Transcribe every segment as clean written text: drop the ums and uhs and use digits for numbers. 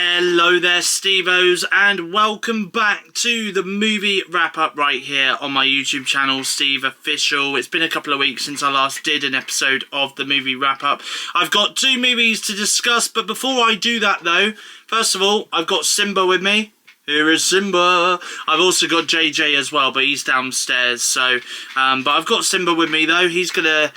Hello there, Stevos, and welcome back to the movie wrap-up right here on my YouTube channel, SteveOfficial. It's been a couple of weeks since I last did an episode of the movie wrap-up. I've got two movies to discuss, but before I do that though, first of all, I've got Simba with me. Here is Simba. I've also got JJ as well, but he's downstairs. So, but I've got Simba with me though. He's gonna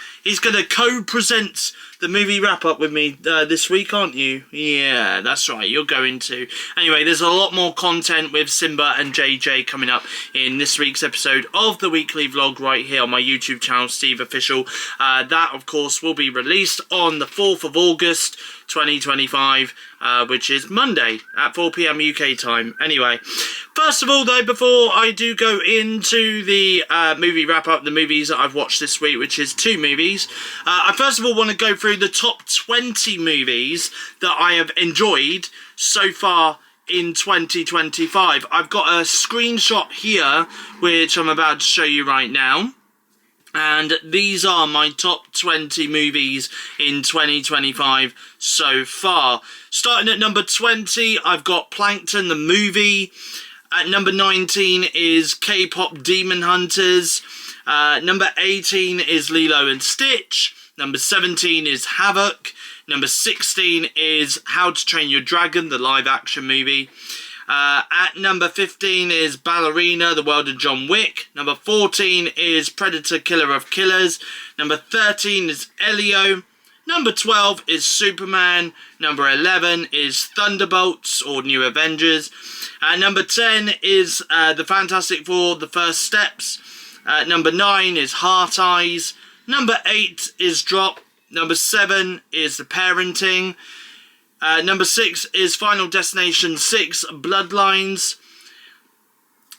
co-present the movie wrap-up with me this week, aren't you? Yeah, that's right, you're going to. Anyway, there's a lot more content with Simba and JJ coming up in this week's episode of the weekly vlog right here on my YouTube channel, SteveOfficial. That, of course, will be released on the 4th of August, 2025, which is Monday at 4 PM UK time. Anyway, first of all, though, before I do go into the movie wrap-up, the movies that I've watched this week, which is two movies, I first of all want to go through the top 20 movies that I have enjoyed so far in 2025. I've got a screenshot here, which I'm about to show you right now. And these are my top 20 movies in 2025 so far. Starting at number 20, I've got Plankton the movie. At number 19 is K-pop Demon Hunters. Number 18 is Lilo and Stitch. Number 17 is Havoc. Number 16 is How to Train Your Dragon, the live-action movie. At number 15 is Ballerina, The World of John Wick. Number 14 is Predator, Killer of Killers. Number 13 is Elio. Number 12 is Superman. Number 11 is Thunderbolts, or New Avengers. Number 10 is The Fantastic Four, The First Steps. Number 9 is Heart Eyes. Number 8 is Drop. Number 7 is The Parenting. Number 6 is Final Destination 6, Bloodlines.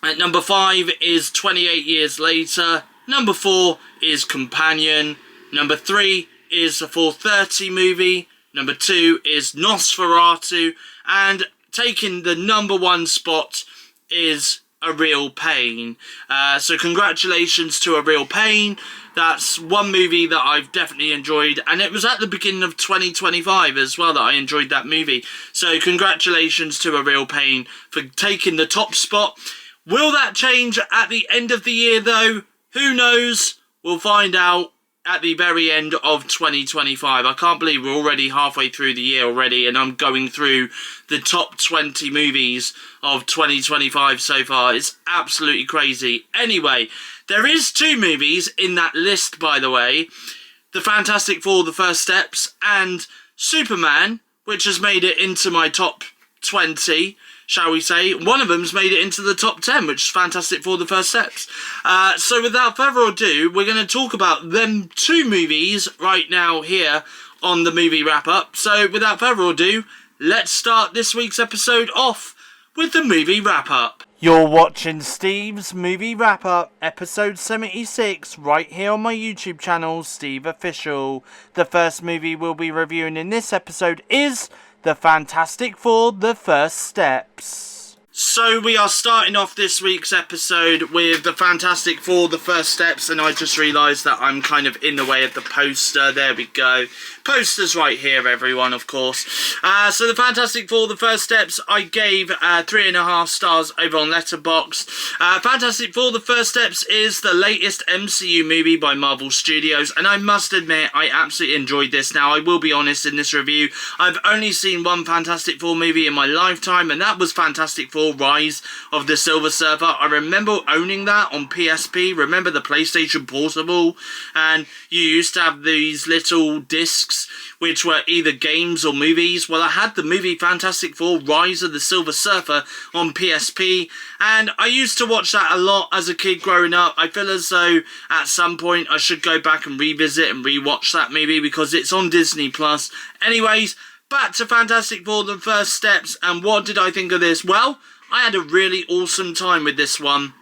At number 5 is 28 Years Later. Number 4 is Companion. Number 3 is the 4:30 movie. Number 2 is Nosferatu. And taking the number 1 spot is A Real Pain. So congratulations to A Real Pain. That's one movie that I've definitely enjoyed, and it was at the beginning of 2025 as well that I enjoyed that movie. So congratulations to A Real Pain for taking the top spot. Will that change at the end of the year though? Who knows? We'll find out at the very end of 2025. I can't believe we're already halfway through the year already, and I'm going through the top 20 movies of 2025 so far. It's absolutely crazy. Anyway, there is two movies in that list, by the way. The Fantastic Four, The First Steps, and Superman, which has made it into my top 20, shall we say. One of them's made it into the top 10, which is Fantastic Four, The First Steps. So without further ado, we're going to talk about them two movies right now here on the movie wrap-up. So without further ado, let's start this week's episode off with the movie wrap-up. You're watching Steve's Movie Wrap-Up, episode 76, right here on my YouTube channel, SteveOfficial. The first movie we'll be reviewing in this episode is The Fantastic Four, The First Steps. So we are starting off this week's episode with The Fantastic Four, The First Steps, and I just realised that I'm kind of in the way of the poster. There we go. Poster's right here, everyone, of course. So The Fantastic Four, The First Steps, I gave 3.5 stars over on Letterboxd. Fantastic Four, The First Steps is the latest MCU movie by Marvel Studios, and I must admit, I absolutely enjoyed this. Now, I will be honest in this review, I've only seen one Fantastic Four movie in my lifetime, and that was Fantastic Four Rise of the Silver Surfer. I remember owning that on PSP. Remember the PlayStation Portable? And you used to have these little discs which were either games or movies. Well, I had the movie Fantastic Four Rise of the Silver Surfer on PSP, and I used to watch that a lot as a kid growing up. I feel as though at some point I should go back and revisit and rewatch that movie because it's on Disney+. Anyways, back to Fantastic Four, The First Steps, and what did I think of this? Well, I had a really awesome time with this one.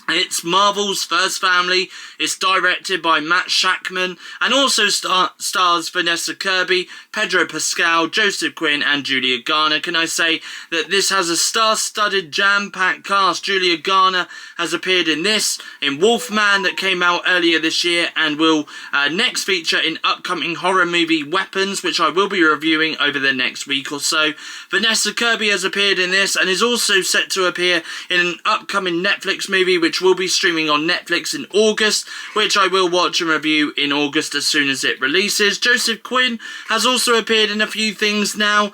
It's Marvel's first family. It's directed by Matt Shakman and also stars Vanessa Kirby, Pedro Pascal, Joseph Quinn and Julia Garner. Can I say that this has a star-studded, jam-packed cast? Julia Garner has appeared in this, in Wolfman that came out earlier this year and will next feature in upcoming horror movie Weapons, which I will be reviewing over the next week or so. Vanessa Kirby has appeared in this and is also set to appear in an upcoming Netflix movie which will be streaming on Netflix in August, which I will watch and review in August as soon as it releases. Joseph Quinn has also appeared in a few things now,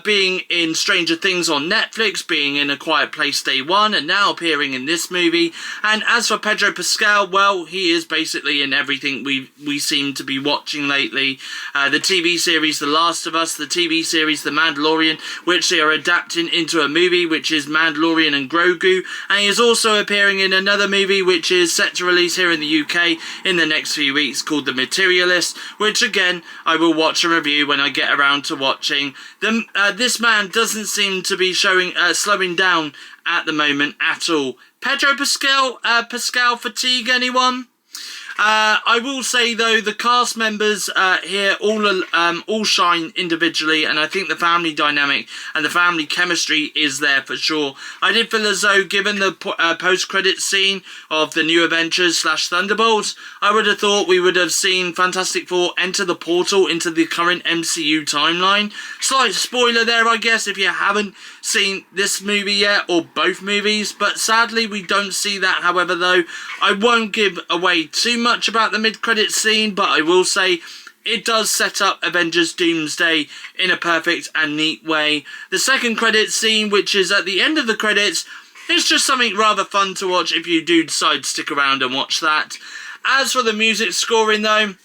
being in Stranger Things on Netflix, being in A Quiet Place Day 1, and now appearing in this movie. And as for Pedro Pascal, well, he is basically in everything we seem to be watching lately. The TV series The Last of Us, the TV series The Mandalorian, which they are adapting into a movie, which is Mandalorian and Grogu, and he is also appearing in another movie which is set to release here in the UK in the next few weeks called The Materialist, which again I will watch and review when I get around to watching. This man doesn't seem to be slowing down at the moment at all. Pedro Pascal, Pascal fatigue, anyone? I will say though, the cast members here all shine individually, and I think the family dynamic and the family chemistry is there for sure. I did feel as though, given the post-credit scene of the New Avengers / Thunderbolts, I would have thought we would have seen Fantastic Four enter the portal into the current MCU timeline. Slight spoiler there, I guess, if you haven't seen this movie yet, or both movies, but sadly we don't see that. However though, I won't give away too much about the mid-credit scene, but I will say it does set up Avengers Doomsday in a perfect and neat way. The second credit scene, which is at the end of the credits, is just something rather fun to watch if you do decide to stick around and watch that. As for the music scoring though,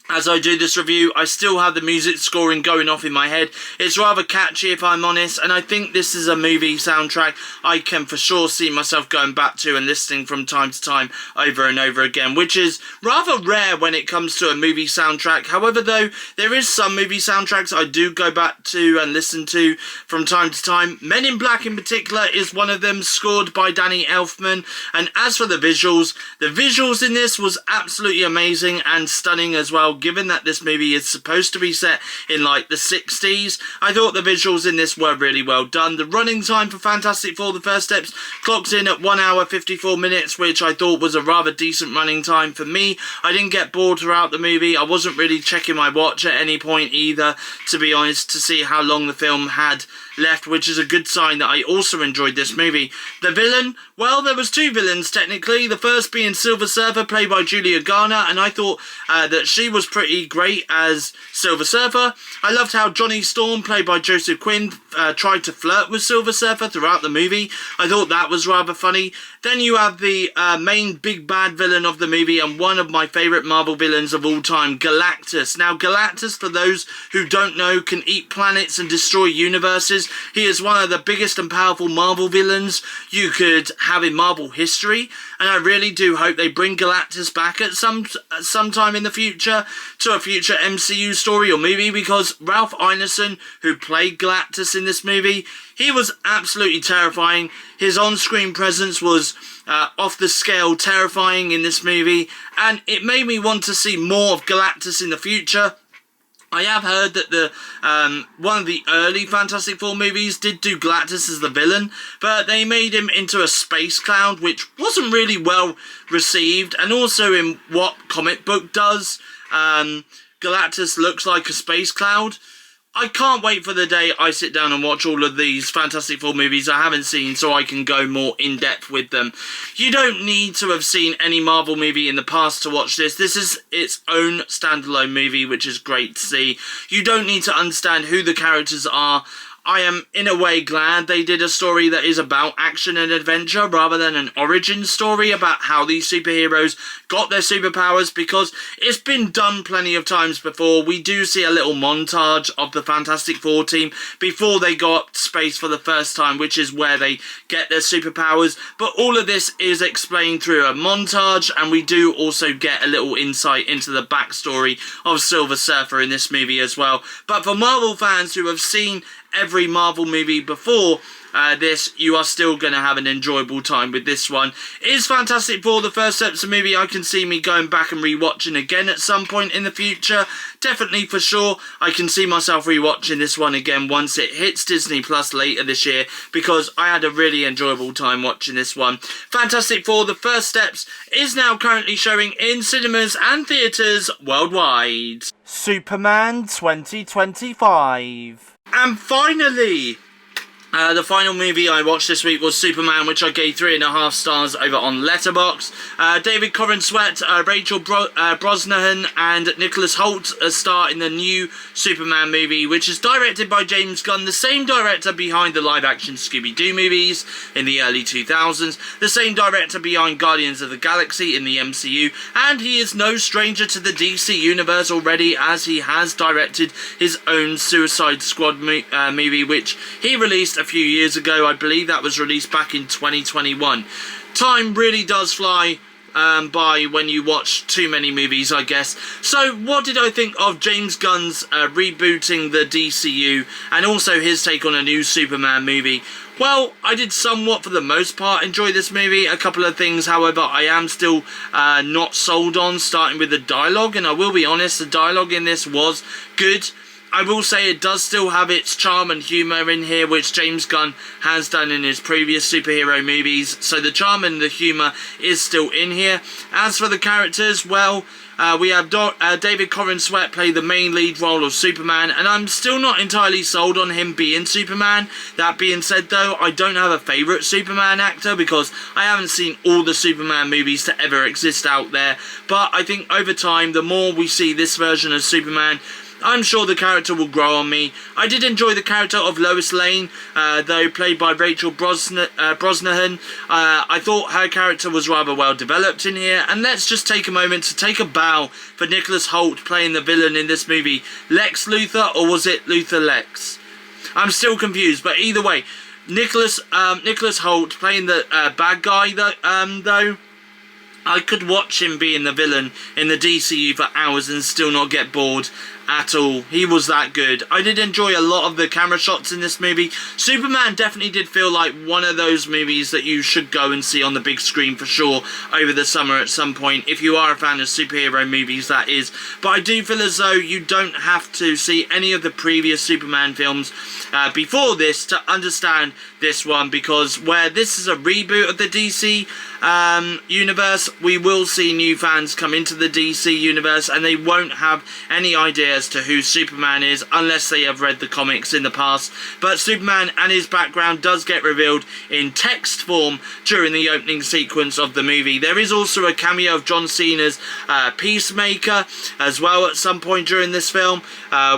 as I do this review, I still have the music scoring going off in my head. It's rather catchy if I'm honest, and I think this is a movie soundtrack I can for sure see myself going back to and listening from time to time over and over again, which is rather rare when it comes to a movie soundtrack. However though, there is some movie soundtracks I do go back to and listen to from time to time. Men in Black in particular is one of them, scored by Danny Elfman. And as for the visuals in this was absolutely amazing and stunning as well. Given that this movie is supposed to be set in like the 60s, I thought the visuals in this were really well done. The running time for Fantastic Four: The First Steps clocks in at 1 hour 54 minutes, which I thought was a rather decent running time for me. I didn't get bored throughout the movie. I wasn't really checking my watch at any point either, to be honest, to see how long the film had left, which is a good sign that I also enjoyed this movie. The villain, well, there was two villains technically, the first being Silver Surfer, played by Julia Garner, and I thought that she was pretty great as Silver Surfer. I loved how Johnny Storm, played by Joseph Quinn, tried to flirt with Silver Surfer throughout the movie. I thought that was rather funny. Then you have the main big bad villain of the movie and one of my favourite Marvel villains of all time, Galactus. Now Galactus, for those who don't know, can eat planets and destroy universes. He is one of the biggest and powerful Marvel villains you could have in Marvel history, and I really do hope they bring Galactus back at some time in the future to a future MCU story or movie, because Ralph Ineson, who played Galactus in this movie, he was absolutely terrifying. His on-screen presence was off the scale terrifying in this movie, and it made me want to see more of Galactus in the future. I have heard that the one of the early Fantastic Four movies did do Galactus as the villain, but they made him into a space cloud, which wasn't really well received. And also in what comic book does, Galactus looks like a space cloud. I can't wait for the day I sit down and watch all of these Fantastic Four movies I haven't seen so I can go more in-depth with them. You don't need to have seen any Marvel movie in the past to watch this. This is its own standalone movie, which is great to see. You don't need to understand who the characters are. I am, in a way, glad they did a story that is about action and adventure rather than an origin story about how these superheroes got their superpowers, because it's been done plenty of times before. We do see a little montage of the Fantastic Four team before they go up to space for the first time, which is where they get their superpowers. But all of this is explained through a montage, and we do also get a little insight into the backstory of Silver Surfer in this movie as well. But for Marvel fans who have seen every Marvel movie before, this, you are still going to have an enjoyable time with this one. It is Fantastic Four, the first steps of movie. I can see me going back and rewatching again at some point in the future. Definitely for sure. I can see myself rewatching this one again once it hits Disney Plus later this year, because I had a really enjoyable time watching this one. Fantastic Four, the first steps is now currently showing in cinemas and theatres worldwide. Superman 2025. And finally, the final movie I watched this week was Superman, which I gave 3.5 stars over on Letterboxd. David Corenswet, Rachel Brosnahan and Nicholas Hoult star in the new Superman movie, which is directed by James Gunn, the same director behind the live-action Scooby-Doo movies in the early 2000s, the same director behind Guardians of the Galaxy in the MCU, and he is no stranger to the DC Universe already, as he has directed his own Suicide Squad movie, which he released a few years ago. I believe that was released back in 2021. Time really does fly by when you watch too many movies, I guess. So what did I think of James Gunn's rebooting the DCU and also his take on a new Superman movie? Well, I did somewhat, for the most part, enjoy this movie. A couple of things, however, I am still not sold on, starting with the dialogue, and I will be honest, the dialogue in this was good. I will say it does still have its charm and humour in here, which James Gunn has done in his previous superhero movies. So the charm and the humour is still in here. As for the characters, well, we have David Corenswet play the main lead role of Superman, and I'm still not entirely sold on him being Superman. That being said, though, I don't have a favourite Superman actor because I haven't seen all the Superman movies to ever exist out there. But I think over time, the more we see this version of Superman, I'm sure the character will grow on me. I did enjoy the character of Lois Lane, though played by Rachel Brosnahan. I thought her character was rather well developed in here. And let's just take a moment to take a bow for Nicholas Hoult playing the villain in this movie. Lex Luthor, or was it Luthor Lex? I'm still confused, but either way, Nicholas Hoult playing the bad guy, though. I could watch him being the villain in the DCU for hours and still not get bored at all. He was that good. I did enjoy a lot of the camera shots in this movie. Superman definitely did feel like one of those movies that you should go and see on the big screen for sure over the summer at some point, if you are a fan of superhero movies, that is. But I do feel as though you don't have to see any of the previous Superman films before this to understand this one, because where this is a reboot of the DC universe, we will see new fans come into the DC universe and they won't have any idea as to who Superman is unless they have read the comics in the past. But Superman and his background does get revealed in text form during the opening sequence of the movie. There is also a cameo of John Cena's Peacemaker as well at some point during this film,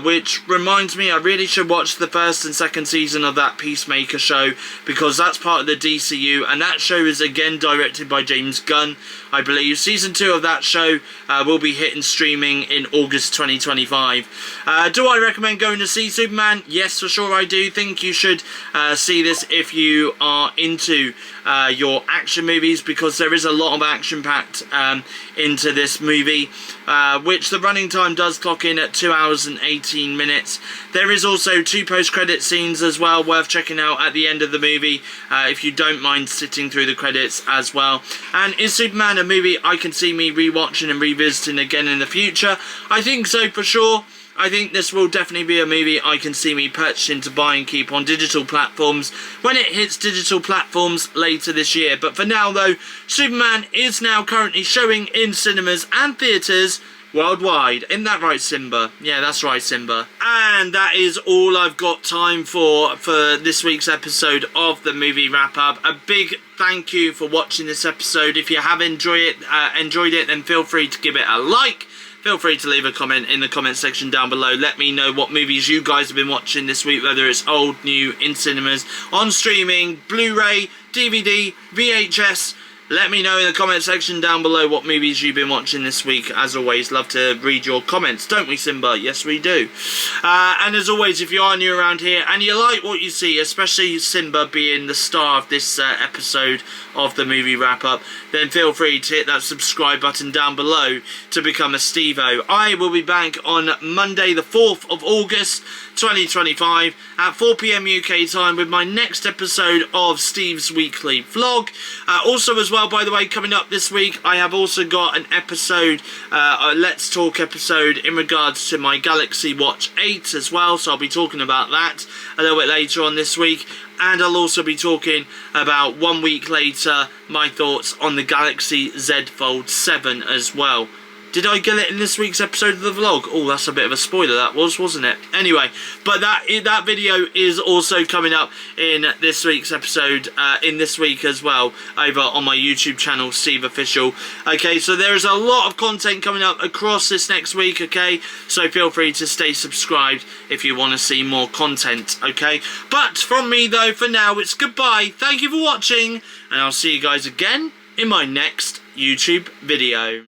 which reminds me I really should watch the first and second season of that Peacemaker show, because that's part of the DCU, and that show is again directed by James Gunn, I believe. Season 2 of that show will be hitting streaming in August 2025. Do I recommend going to see Superman? Yes, for sure I do. Think you should see this if you are into your action movies, because there is a lot of action packed into this movie, which the running time does clock in at 2 hours and 18 minutes. There is also 2 post-credit scenes as well, worth checking out at the end of the movie if you don't mind sitting through the credits as well. And is Superman a movie I can see me rewatching and revisiting again in the future? I think so, for sure. I think this will definitely be a movie I can see me purchasing to buy and keep on digital platforms when it hits digital platforms later this year. But for now, though, Superman is now currently showing in cinemas and theatres worldwide. Isn't that right, Simba? Yeah, that's right, Simba. And that is all I've got time for this week's episode of the movie wrap-up. A big thank you for watching this episode. If you have enjoyed it, then feel free to give it a like. Feel free to leave a comment in the comment section down below. Let me know what movies you guys have been watching this week, whether it's old, new, in cinemas, on streaming, Blu-ray, DVD, VHS. Let me know in the comment section down below what movies you've been watching this week. As always, love to read your comments, don't we, Simba? Yes, we do. And as always, if you are new around here and you like what you see, especially Simba being the star of this episode of the movie wrap-up, then feel free to hit that subscribe button down below to become a Steve-O. I will be back on Monday the 4th of August 2025 at 4 PM UK time with my next episode of Steve's Weekly Vlog. Also as well, by the way, coming up this week, I have also got an episode, a Let's Talk episode in regards to my Galaxy Watch 8 as well, so I'll be talking about that a little bit later on this week. And I'll also be talking about 1 week later my thoughts on the Galaxy Z Fold 7 as well. Did I get it in this week's episode of the vlog? Oh, that's a bit of a spoiler that was, wasn't it? Anyway, but that video is also coming up in this week's episode, in this week as well, over on my YouTube channel, SteveOfficial. Okay, so there is a lot of content coming up across this next week, okay? So feel free to stay subscribed if you want to see more content, okay? But from me, though, for now, it's goodbye. Thank you for watching, and I'll see you guys again in my next YouTube video.